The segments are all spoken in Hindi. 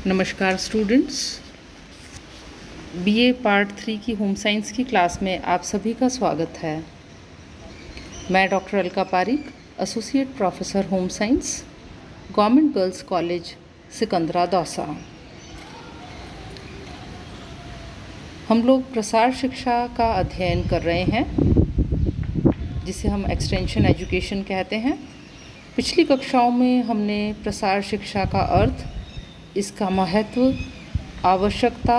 नमस्कार स्टूडेंट्स, बीए पार्ट 3 की होम साइंस की क्लास में आप सभी का स्वागत है। मैं doctor Alka Pareek, associate professor home science, government girls college Sikandra Dausa. हम लोग प्रसार शिक्षा का अध्ययन कर रहे हैं, जिसे हम एक्सटेंशन एजुकेशन कहते हैं। पिछली कक्षाओं में हमने प्रसार शिक्षा का अर्थ, इसका महत्व, आवश्यकता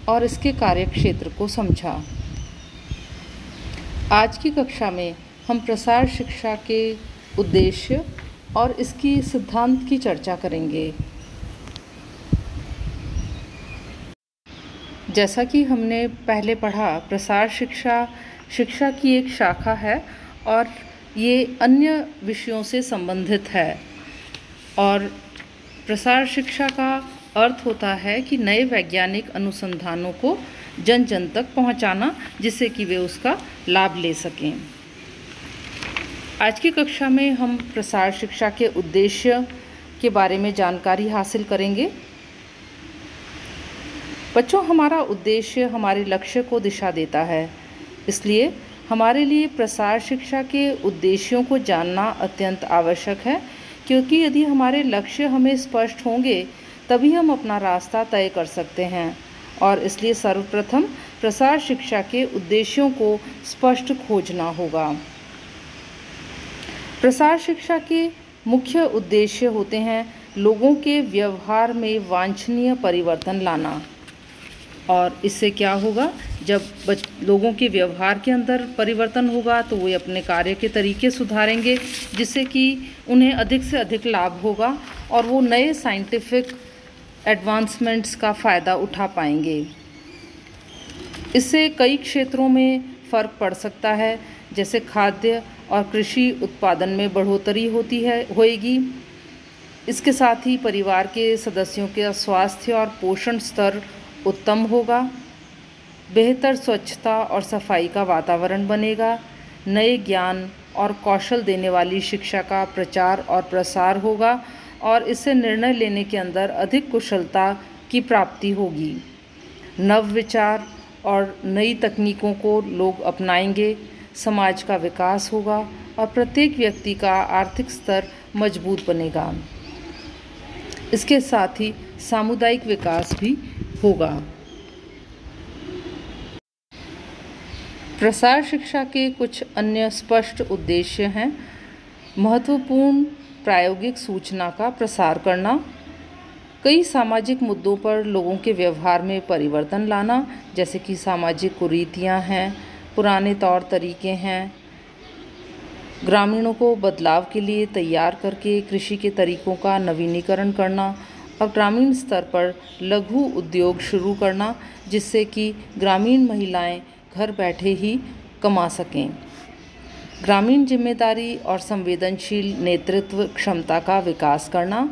और इसके कार्यक्षेत्र को समझा। आज की कक्षा में हम प्रसार शिक्षा के उद्देश्य और इसकी सिद्धांत की चर्चा करेंगे। जैसा कि हमने पहले पढ़ा, प्रसार शिक्षा की एक शाखा है और ये अन्य विषयों से संबंधित है। और प्रसार शिक्षा का अर्थ होता है कि नए वैज्ञानिक अनुसंधानों को जन जन तक पहुंचाना, जिससे कि वे उसका लाभ ले सकें। आज की कक्षा में हम प्रसार शिक्षा के उद्देश्य के बारे में जानकारी हासिल करेंगे। बच्चों, हमारा उद्देश्य हमारे लक्ष्य को दिशा देता है, इसलिए हमारे लिए प्रसार शिक्षा के उद्देश्यों को जानना अत्यंत आवश्यक है, क्योंकि यदि हमारे लक्ष्य हमें स्पष्ट होंगे तभी हम अपना रास्ता तय कर सकते हैं। और इसलिए सर्वप्रथम प्रसार शिक्षा के उद्देश्यों को स्पष्ट खोजना होगा। प्रसार शिक्षा के मुख्य उद्देश्य होते हैं लोगों के व्यवहार में वांछनीय परिवर्तन लाना। और इससे क्या होगा, जब लोगों के व्यवहार के अंदर परिवर्तन होगा तो वे अपने कार्य के तरीके सुधारेंगे, जिससे कि उन्हें अधिक से अधिक लाभ होगा और वो नए साइंटिफिक एडवांसमेंट्स का फ़ायदा उठा पाएंगे। इससे कई क्षेत्रों में फ़र्क पड़ सकता है, जैसे खाद्य और कृषि उत्पादन में बढ़ोतरी होएगी। इसके साथ ही परिवार के सदस्यों के स्वास्थ्य और पोषण स्तर उत्तम होगा, बेहतर स्वच्छता और सफाई का वातावरण बनेगा, नए ज्ञान और कौशल देने वाली शिक्षा का प्रचार और प्रसार होगा और इससे निर्णय लेने के अंदर अधिक कुशलता की प्राप्ति होगी। नव विचार और नई तकनीकों को लोग अपनाएंगे, समाज का विकास होगा और प्रत्येक व्यक्ति का आर्थिक स्तर मजबूत बनेगा। इसके साथ ही सामुदायिक विकास भी होगा। प्रसार शिक्षा के कुछ अन्य स्पष्ट उद्देश्य हैं: महत्वपूर्ण प्रायोगिक सूचना का प्रसार करना, कई सामाजिक मुद्दों पर लोगों के व्यवहार में परिवर्तन लाना, जैसे कि सामाजिक कुरीतियां हैं, पुराने तौर तरीके हैं, ग्रामीणों को बदलाव के लिए तैयार करके कृषि के तरीकों का नवीनीकरण करना और ग्रामीण स्तर पर लघु उद्योग शुरू करना, जिससे कि ग्रामीण महिलाएं घर बैठे ही कमा सकें। ग्रामीण जिम्मेदारी और संवेदनशील नेतृत्व क्षमता का विकास करना,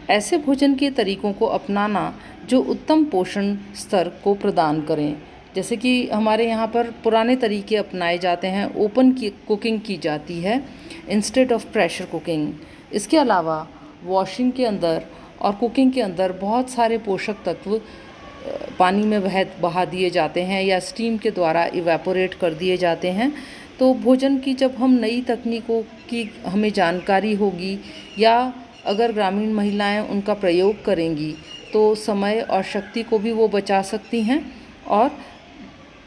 ऐसे भोजन के तरीकों को अपनाना जो उत्तम पोषण स्तर को प्रदान करें, जैसे कि हमारे यहाँ पर पुराने तरीके अपनाए जाते हैं, ओपन कुकिंग की जाती है इंस्टेड ऑफ प्रेशर कुकिंग। इसके अलावा वॉशिंग के अंदर और कुकिंग के अंदर बहुत सारे पोषक तत्व पानी में बहा दिए जाते हैं या स्टीम के द्वारा इवेपोरेट कर दिए जाते हैं। तो भोजन की जब हम नई तकनीकों की हमें जानकारी होगी या अगर ग्रामीण महिलाएं उनका प्रयोग करेंगी तो समय और शक्ति को भी वो बचा सकती हैं और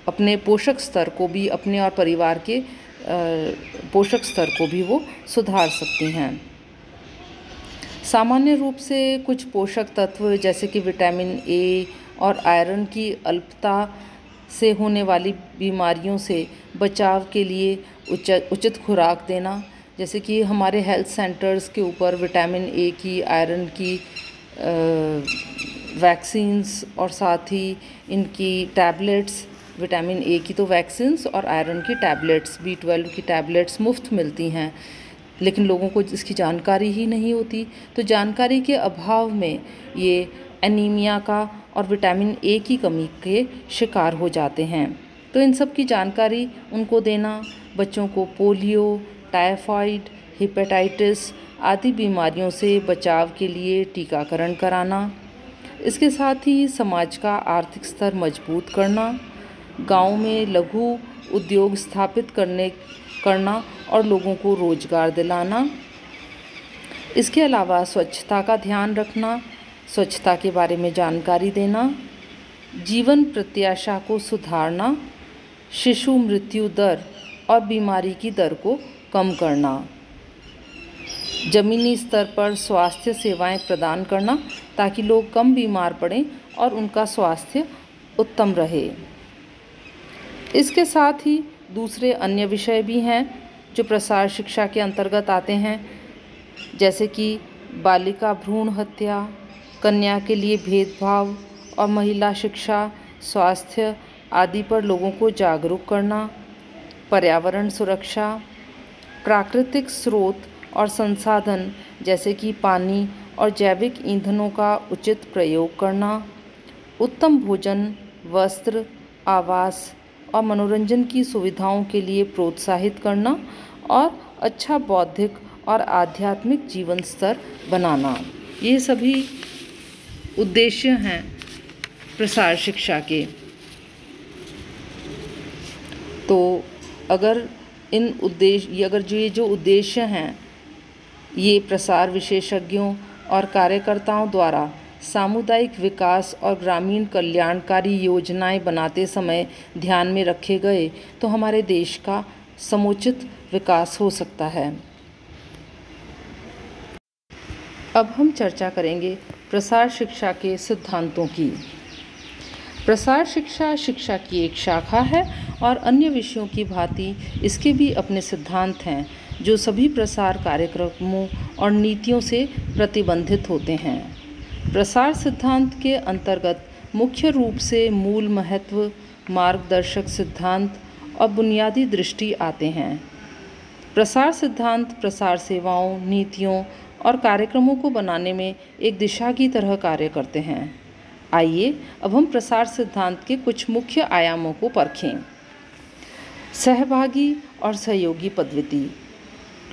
अपने पोषक स्तर को भी, अपने और परिवार के पोषक स्तर को भी वो सुधार सकती हैं। सामान्य रूप से कुछ पोषक तत्व जैसे कि विटामिन ए और आयरन की अल्पता से होने वाली बीमारियों से बचाव के लिए उचित खुराक देना, जैसे कि हमारे हेल्थ सेंटर्स के ऊपर विटामिन ए की, आयरन की वैक्सीन्स और साथ ही इनकी टैबलेट्स, विटामिन ए की तो वैक्सीन्स और आयरन की टैबलेट्स, B12 की टैबलेट्स मुफ्त मिलती हैं, लेकिन लोगों को इसकी जानकारी ही नहीं होती। तो जानकारी के अभाव में ये एनीमिया का और विटामिन ए की कमी के शिकार हो जाते हैं। तो इन सब की जानकारी उनको देना, बच्चों को पोलियो, टाइफाइड, हेपेटाइटिस आदि बीमारियों से बचाव के लिए टीकाकरण कराना, इसके साथ ही समाज का आर्थिक स्तर मजबूत करना, गांव में लघु उद्योग स्थापित करना और लोगों को रोजगार दिलाना। इसके अलावा स्वच्छता का ध्यान रखना, स्वच्छता के बारे में जानकारी देना, जीवन प्रत्याशा को सुधारना, शिशु मृत्यु दर और बीमारी की दर को कम करना, ज़मीनी स्तर पर स्वास्थ्य सेवाएं प्रदान करना ताकि लोग कम बीमार पड़ें और उनका स्वास्थ्य उत्तम रहे। इसके साथ ही दूसरे अन्य विषय भी हैं जो प्रसार शिक्षा के अंतर्गत आते हैं, जैसे कि बालिका भ्रूण हत्या, कन्या के लिए भेदभाव और महिला शिक्षा, स्वास्थ्य आदि पर लोगों को जागरूक करना, पर्यावरण सुरक्षा, प्राकृतिक स्रोत और संसाधन जैसे कि पानी और जैविक ईंधनों का उचित प्रयोग करना, उत्तम भोजन, वस्त्र, आवास और मनोरंजन की सुविधाओं के लिए प्रोत्साहित करना और अच्छा बौद्धिक और आध्यात्मिक जीवन स्तर बनाना। ये सभी उद्देश्य हैं प्रसार शिक्षा के। तो अगर ये जो उद्देश्य हैं ये प्रसार विशेषज्ञों और कार्यकर्ताओं द्वारा सामुदायिक विकास और ग्रामीण कल्याणकारी योजनाएं बनाते समय ध्यान में रखे गए तो हमारे देश का समुचित विकास हो सकता है। अब हम चर्चा करेंगे प्रसार शिक्षा के सिद्धांतों की। प्रसार शिक्षा शिक्षा की एक शाखा है और अन्य विषयों की भांति इसके भी अपने सिद्धांत हैं जो सभी प्रसार कार्यक्रमों और नीतियों से प्रतिबंधित होते हैं। प्रसार सिद्धांत के अंतर्गत मुख्य रूप से मूल महत्व, मार्गदर्शक सिद्धांत और बुनियादी दृष्टि आते हैं। प्रसार सिद्धांत प्रसार सेवाओं, नीतियों और कार्यक्रमों को बनाने में एक दिशा की तरह कार्य करते हैं। आइए अब हम प्रसार सिद्धांत के कुछ मुख्य आयामों को परखें। सहभागी और सहयोगी पद्धति।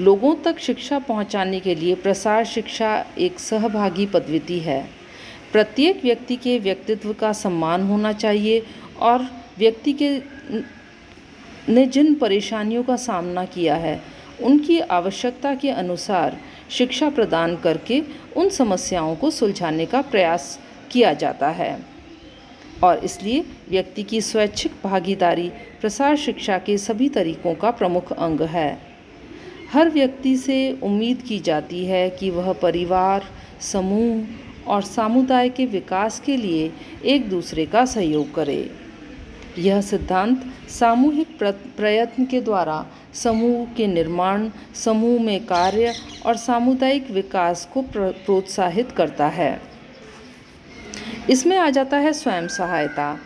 लोगों तक शिक्षा पहुंचाने के लिए प्रसार शिक्षा एक सहभागी पद्धति है। प्रत्येक व्यक्ति के व्यक्तित्व का सम्मान होना चाहिए और व्यक्ति ने जिन परेशानियों का सामना किया है उनकी आवश्यकता के अनुसार शिक्षा प्रदान करके उन समस्याओं को सुलझाने का प्रयास किया जाता है और इसलिए व्यक्ति की स्वैच्छिक भागीदारी प्रसार शिक्षा के सभी तरीकों का प्रमुख अंग है। हर व्यक्ति से उम्मीद की जाती है कि वह परिवार, समूह और समुदाय के विकास के लिए एक दूसरे का सहयोग करे। यह सिद्धांत सामूहिक प्रयत्न के द्वारा समूह के निर्माण, समूह में कार्य और सामुदायिक विकास को प्रोत्साहित करता है। इसमें आ जाता है स्वयं सहायता।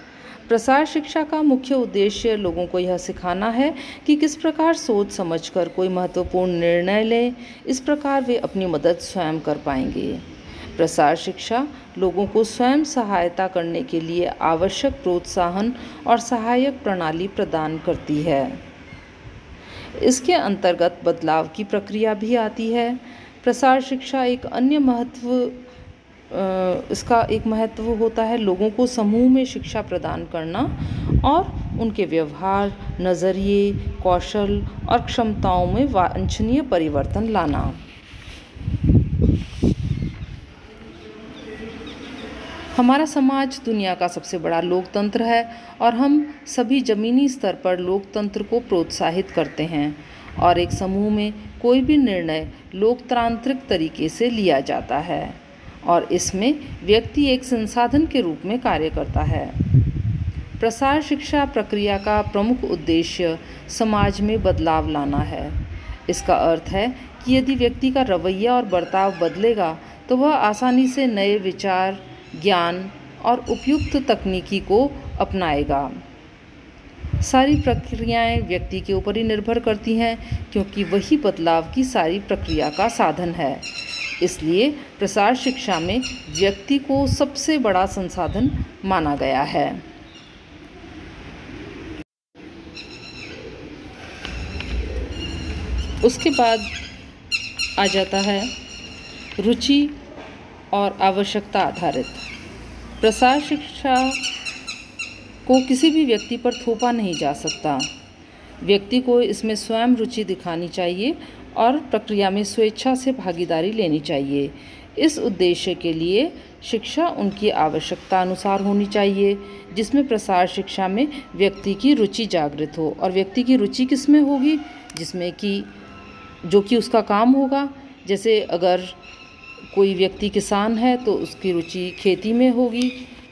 प्रसार शिक्षा का मुख्य उद्देश्य लोगों को यह सिखाना है कि किस प्रकार सोच समझकर कोई महत्वपूर्ण निर्णय लें, इस प्रकार वे अपनी मदद स्वयं कर पाएंगे। प्रसार शिक्षा लोगों को स्वयं सहायता करने के लिए आवश्यक प्रोत्साहन और सहायक प्रणाली प्रदान करती है। इसके अंतर्गत बदलाव की प्रक्रिया भी आती है। प्रसार शिक्षा इसका एक महत्व होता है लोगों को समूह में शिक्षा प्रदान करना और उनके व्यवहार, नज़रिए, कौशल और क्षमताओं में वांछनीय परिवर्तन लाना। हमारा समाज दुनिया का सबसे बड़ा लोकतंत्र है और हम सभी ज़मीनी स्तर पर लोकतंत्र को प्रोत्साहित करते हैं और एक समूह में कोई भी निर्णय लोकतांत्रिक तरीके से लिया जाता है और इसमें व्यक्ति एक संसाधन के रूप में कार्य करता है। प्रसार शिक्षा प्रक्रिया का प्रमुख उद्देश्य समाज में बदलाव लाना है। इसका अर्थ है कि यदि व्यक्ति का रवैया और बर्ताव बदलेगा तो वह आसानी से नए विचार, ज्ञान और उपयुक्त तकनीकी को अपनाएगा। सारी प्रक्रियाएं व्यक्ति के ऊपर ही निर्भर करती हैं क्योंकि वही बदलाव की सारी प्रक्रिया का साधन है। इसलिए प्रसार शिक्षा में व्यक्ति को सबसे बड़ा संसाधन माना गया है। उसके बाद आ जाता है रुचि और आवश्यकता आधारित। प्रसार शिक्षा को किसी भी व्यक्ति पर थोपा नहीं जा सकता। व्यक्ति को इसमें स्वयं रुचि दिखानी चाहिए और प्रक्रिया में स्वेच्छा से भागीदारी लेनी चाहिए। इस उद्देश्य के लिए शिक्षा उनकी आवश्यकता अनुसार होनी चाहिए, जिसमें प्रसार शिक्षा में व्यक्ति की रुचि जागृत हो। और व्यक्ति की रुचि किस में होगी? जिसमें कि जो कि उसका काम होगा। जैसे अगर कोई व्यक्ति किसान है तो उसकी रुचि खेती में होगी,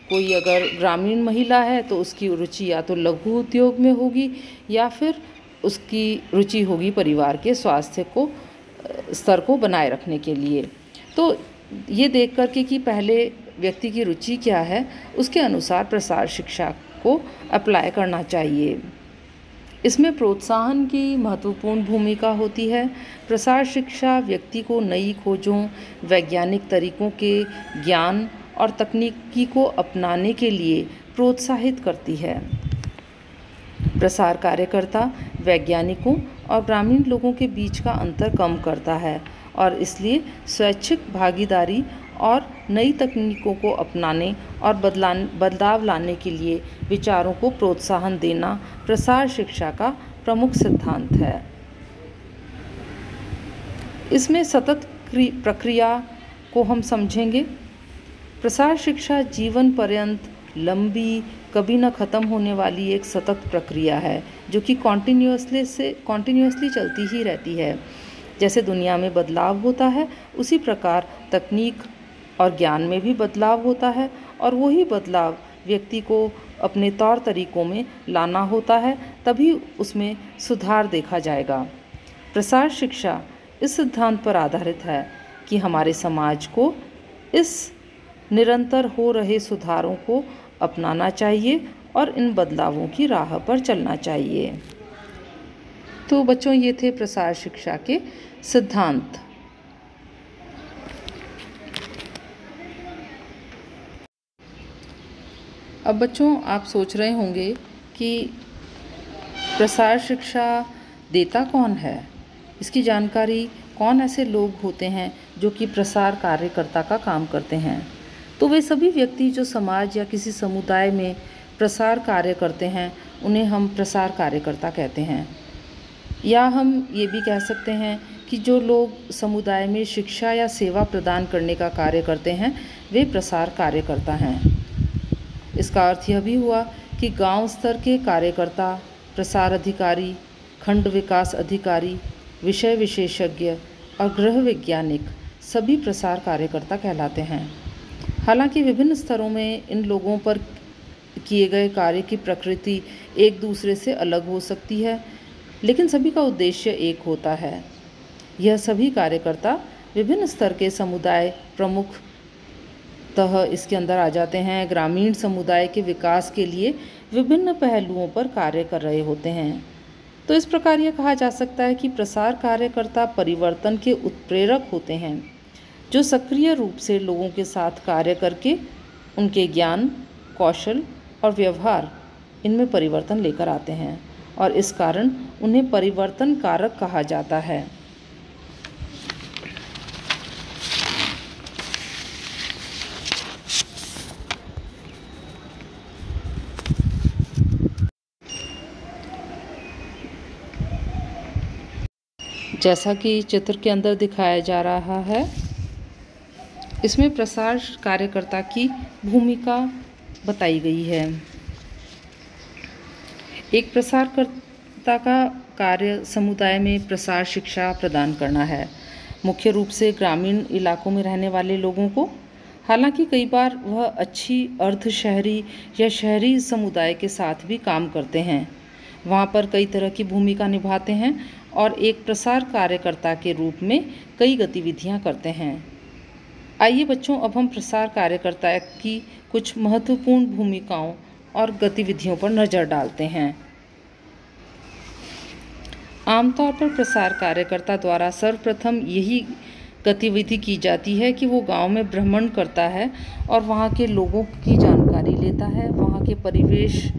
कोई अगर ग्रामीण महिला है तो उसकी रुचि या तो लघु उद्योग में होगी या फिर उसकी रुचि होगी परिवार के स्वास्थ्य को स्तर को बनाए रखने के लिए। तो ये देख कर के कि पहले व्यक्ति की रुचि क्या है, उसके अनुसार प्रसार शिक्षा को अप्लाई करना चाहिए। इसमें प्रोत्साहन की महत्वपूर्ण भूमिका होती है। प्रसार शिक्षा व्यक्ति को नई खोजों, वैज्ञानिक तरीकों के ज्ञान और तकनीकी को अपनाने के लिए प्रोत्साहित करती है। प्रसार कार्यकर्ता वैज्ञानिकों और ग्रामीण लोगों के बीच का अंतर कम करता है और इसलिए स्वैच्छिक भागीदारी और नई तकनीकों को अपनाने और बदलाव लाने के लिए विचारों को प्रोत्साहन देना प्रसार शिक्षा का प्रमुख सिद्धांत है। इसमें सतत प्रक्रिया को हम समझेंगे। प्रसार शिक्षा जीवन पर्यंत लंबी, कभी न ख़त्म होने वाली एक सतत प्रक्रिया है जो कि कॉन्टिन्यूसली चलती ही रहती है। जैसे दुनिया में बदलाव होता है, उसी प्रकार तकनीक और ज्ञान में भी बदलाव होता है और वही बदलाव व्यक्ति को अपने तौर तरीकों में लाना होता है, तभी उसमें सुधार देखा जाएगा। प्रसार शिक्षा इस सिद्धांत पर आधारित है कि हमारे समाज को इस निरंतर हो रहे सुधारों को अपनाना चाहिए और इन बदलावों की राह पर चलना चाहिए। तो बच्चों, ये थे प्रसार शिक्षा के सिद्धांत। अब बच्चों, आप सोच रहे होंगे कि प्रसार शिक्षा देता कौन है, इसकी जानकारी कौन ऐसे लोग होते हैं जो कि प्रसार कार्यकर्ता का काम करते हैं। तो वे सभी व्यक्ति जो समाज या किसी समुदाय में प्रसार कार्य करते हैं, उन्हें हम प्रसार कार्यकर्ता कहते हैं। या हम ये भी कह सकते हैं कि जो लोग समुदाय में शिक्षा या सेवा प्रदान करने का कार्य करते हैं, वे प्रसार कार्यकर्ता हैं। इसका अर्थ यह भी हुआ कि गांव स्तर के कार्यकर्ता, प्रसार अधिकारी, खंड विकास अधिकारी, विषय विशेषज्ञ और गृह वैज्ञानिक सभी प्रसार कार्यकर्ता कहलाते हैं। हालांकि विभिन्न स्तरों में इन लोगों पर किए गए कार्य की प्रकृति एक दूसरे से अलग हो सकती है, लेकिन सभी का उद्देश्य एक होता है। यह सभी कार्यकर्ता विभिन्न स्तर के समुदाय प्रमुखतः इसके अंदर आ जाते हैं। ग्रामीण समुदाय के विकास के लिए विभिन्न पहलुओं पर कार्य कर रहे होते हैं। तो इस प्रकार यह कहा जा सकता है कि प्रसार कार्यकर्ता परिवर्तन के उत्प्रेरक होते हैं, जो सक्रिय रूप से लोगों के साथ कार्य करके उनके ज्ञान, कौशल और व्यवहार इनमें परिवर्तन लेकर आते हैं और इस कारण उन्हें परिवर्तन कारक कहा जाता है। जैसा कि चित्र के अंदर दिखाया जा रहा है, इसमें प्रसार कार्यकर्ता की भूमिका बताई गई है। एक प्रसारकर्ता का कार्य समुदाय में प्रसार शिक्षा प्रदान करना है, मुख्य रूप से ग्रामीण इलाकों में रहने वाले लोगों को। हालांकि कई बार वह अच्छी अर्ध शहरी या शहरी समुदाय के साथ भी काम करते हैं, वहाँ पर कई तरह की भूमिका निभाते हैं और एक प्रसार कार्यकर्ता के रूप में कई गतिविधियाँ करते हैं। आइए बच्चों, अब हम प्रसार कार्यकर्ता की कुछ महत्वपूर्ण भूमिकाओं और गतिविधियों पर नज़र डालते हैं। आमतौर पर प्रसार कार्यकर्ता द्वारा सर्वप्रथम यही गतिविधि की जाती है कि वो गांव में भ्रमण करता है और वहाँ के लोगों की जानकारी लेता है, वहाँ के परिवेश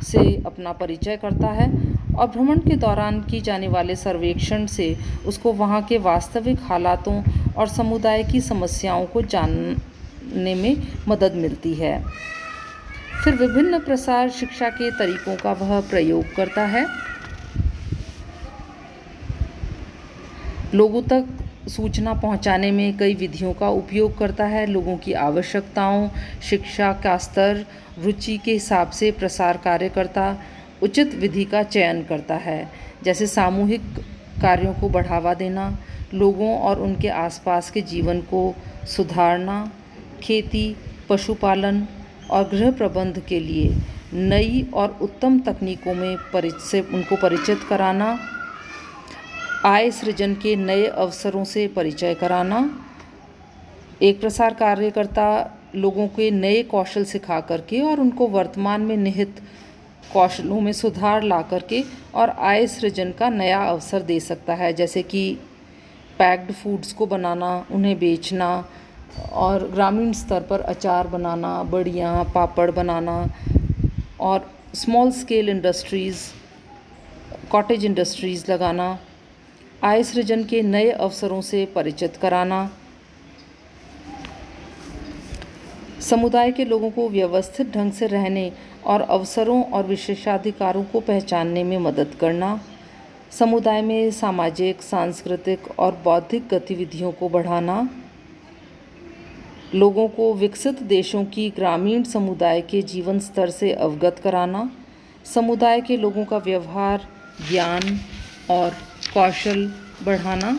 से अपना परिचय करता है और भ्रमण के दौरान की जाने वाले सर्वेक्षण से उसको वहाँ के वास्तविक हालातों और समुदाय की समस्याओं को करने में मदद मिलती है। फिर विभिन्न प्रसार शिक्षा के तरीकों का वह प्रयोग करता है। लोगों तक सूचना पहुंचाने में कई विधियों का उपयोग करता है। लोगों की आवश्यकताओं, शिक्षा का स्तर, रुचि के हिसाब से प्रसार कार्यकर्ता उचित विधि का चयन करता है, जैसे सामूहिक कार्यों को बढ़ावा देना, लोगों और उनके आसपास के जीवन को सुधारना, खेती, पशुपालन और गृह प्रबंध के लिए नई और उत्तम तकनीकों में उनको परिचित कराना, आय सृजन के नए अवसरों से परिचय कराना। एक प्रसार कार्यकर्ता लोगों के नए कौशल सिखा करके और उनको वर्तमान में निहित कौशलों में सुधार ला करके और आय सृजन का नया अवसर दे सकता है, जैसे कि पैक्ड फूड्स को बनाना, उन्हें बेचना और ग्रामीण स्तर पर अचार बनाना, बड़ियाँ, पापड़ बनाना और small scale industries, cottage industries लगाना, आय सृजन के नए अवसरों से परिचित कराना, समुदाय के लोगों को व्यवस्थित ढंग से रहने और अवसरों और विशेषाधिकारों को पहचानने में मदद करना, समुदाय में सामाजिक, सांस्कृतिक और बौद्धिक गतिविधियों को बढ़ाना, लोगों को विकसित देशों की ग्रामीण समुदाय के जीवन स्तर से अवगत कराना, समुदाय के लोगों का व्यवहार, ज्ञान और कौशल बढ़ाना,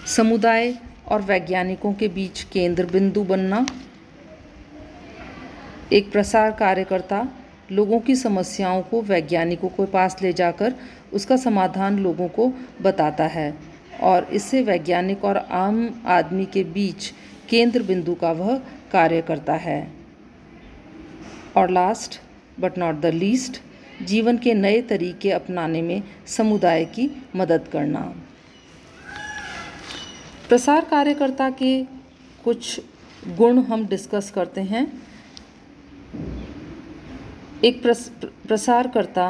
समुदाय और वैज्ञानिकों के बीच केंद्र बिंदु बनना। एक प्रसार कार्यकर्ता लोगों की समस्याओं को वैज्ञानिकों के पास ले जाकर उसका समाधान लोगों को बताता है और इससे वैज्ञानिक और आम आदमी के बीच केंद्र बिंदु का वह कार्य करता है। और last but not the least, जीवन के नए तरीके अपनाने में समुदाय की मदद करना। प्रसार कार्यकर्ता के कुछ गुण हम डिस्कस करते हैं। एक प्रसारकर्ता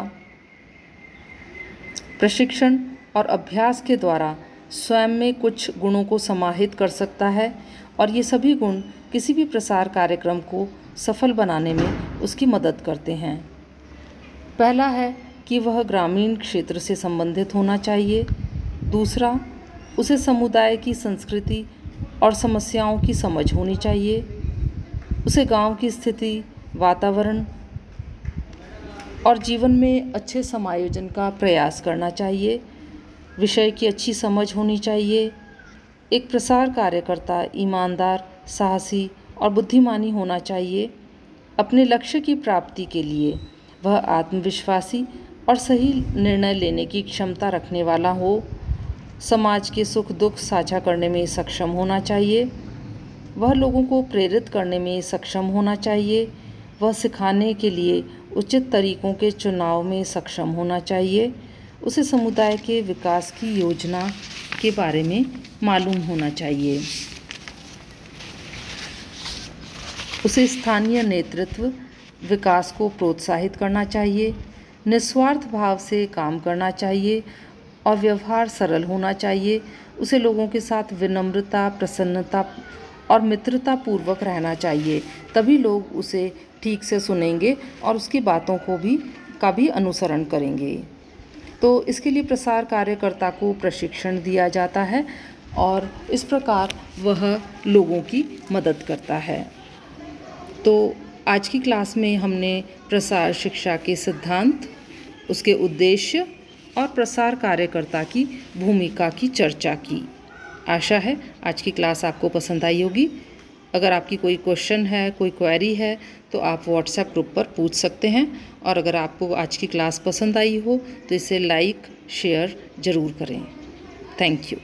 प्रशिक्षण और अभ्यास के द्वारा स्वयं में कुछ गुणों को समाहित कर सकता है और ये सभी गुण किसी भी प्रसार कार्यक्रम को सफल बनाने में उसकी मदद करते हैं। पहला है कि वह ग्रामीण क्षेत्र से संबंधित होना चाहिए। दूसरा, उसे समुदाय की संस्कृति और समस्याओं की समझ होनी चाहिए। उसे गांव की स्थिति, वातावरण और जीवन में अच्छे समायोजन का प्रयास करना चाहिए। विषय की अच्छी समझ होनी चाहिए। एक प्रसार कार्यकर्ता ईमानदार, साहसी और बुद्धिमानी होना चाहिए। अपने लक्ष्य की प्राप्ति के लिए वह आत्मविश्वासी और सही निर्णय लेने की क्षमता रखने वाला हो। समाज के सुख दुख साझा करने में सक्षम होना चाहिए। वह लोगों को प्रेरित करने में सक्षम होना चाहिए। वह सिखाने के लिए उचित तरीकों के चुनाव में सक्षम होना चाहिए। उसे समुदाय के विकास की योजना के बारे में मालूम होना चाहिए। उसे स्थानीय नेतृत्व विकास को प्रोत्साहित करना चाहिए। निस्वार्थ भाव से काम करना चाहिए और व्यवहार सरल होना चाहिए। उसे लोगों के साथ विनम्रता, प्रसन्नता और मित्रता पूर्वक रहना चाहिए। तभी लोग उसे ठीक से सुनेंगे और उसकी बातों का भी अनुसरण करेंगे। तो इसके लिए प्रसार कार्यकर्ता को प्रशिक्षण दिया जाता है और इस प्रकार वह लोगों की मदद करता है। तो आज की क्लास में हमने प्रसार शिक्षा के सिद्धांत, उसके उद्देश्य और प्रसार कार्यकर्ता की भूमिका की चर्चा की। आशा है आज की क्लास आपको पसंद आई होगी। अगर आपकी कोई क्वेश्चन है, कोई क्वेरी है तो आप व्हाट्सएप ग्रुप पर पूछ सकते हैं। और अगर आपको आज की क्लास पसंद आई हो तो इसे लाइक शेयर ज़रूर करें। Thank you.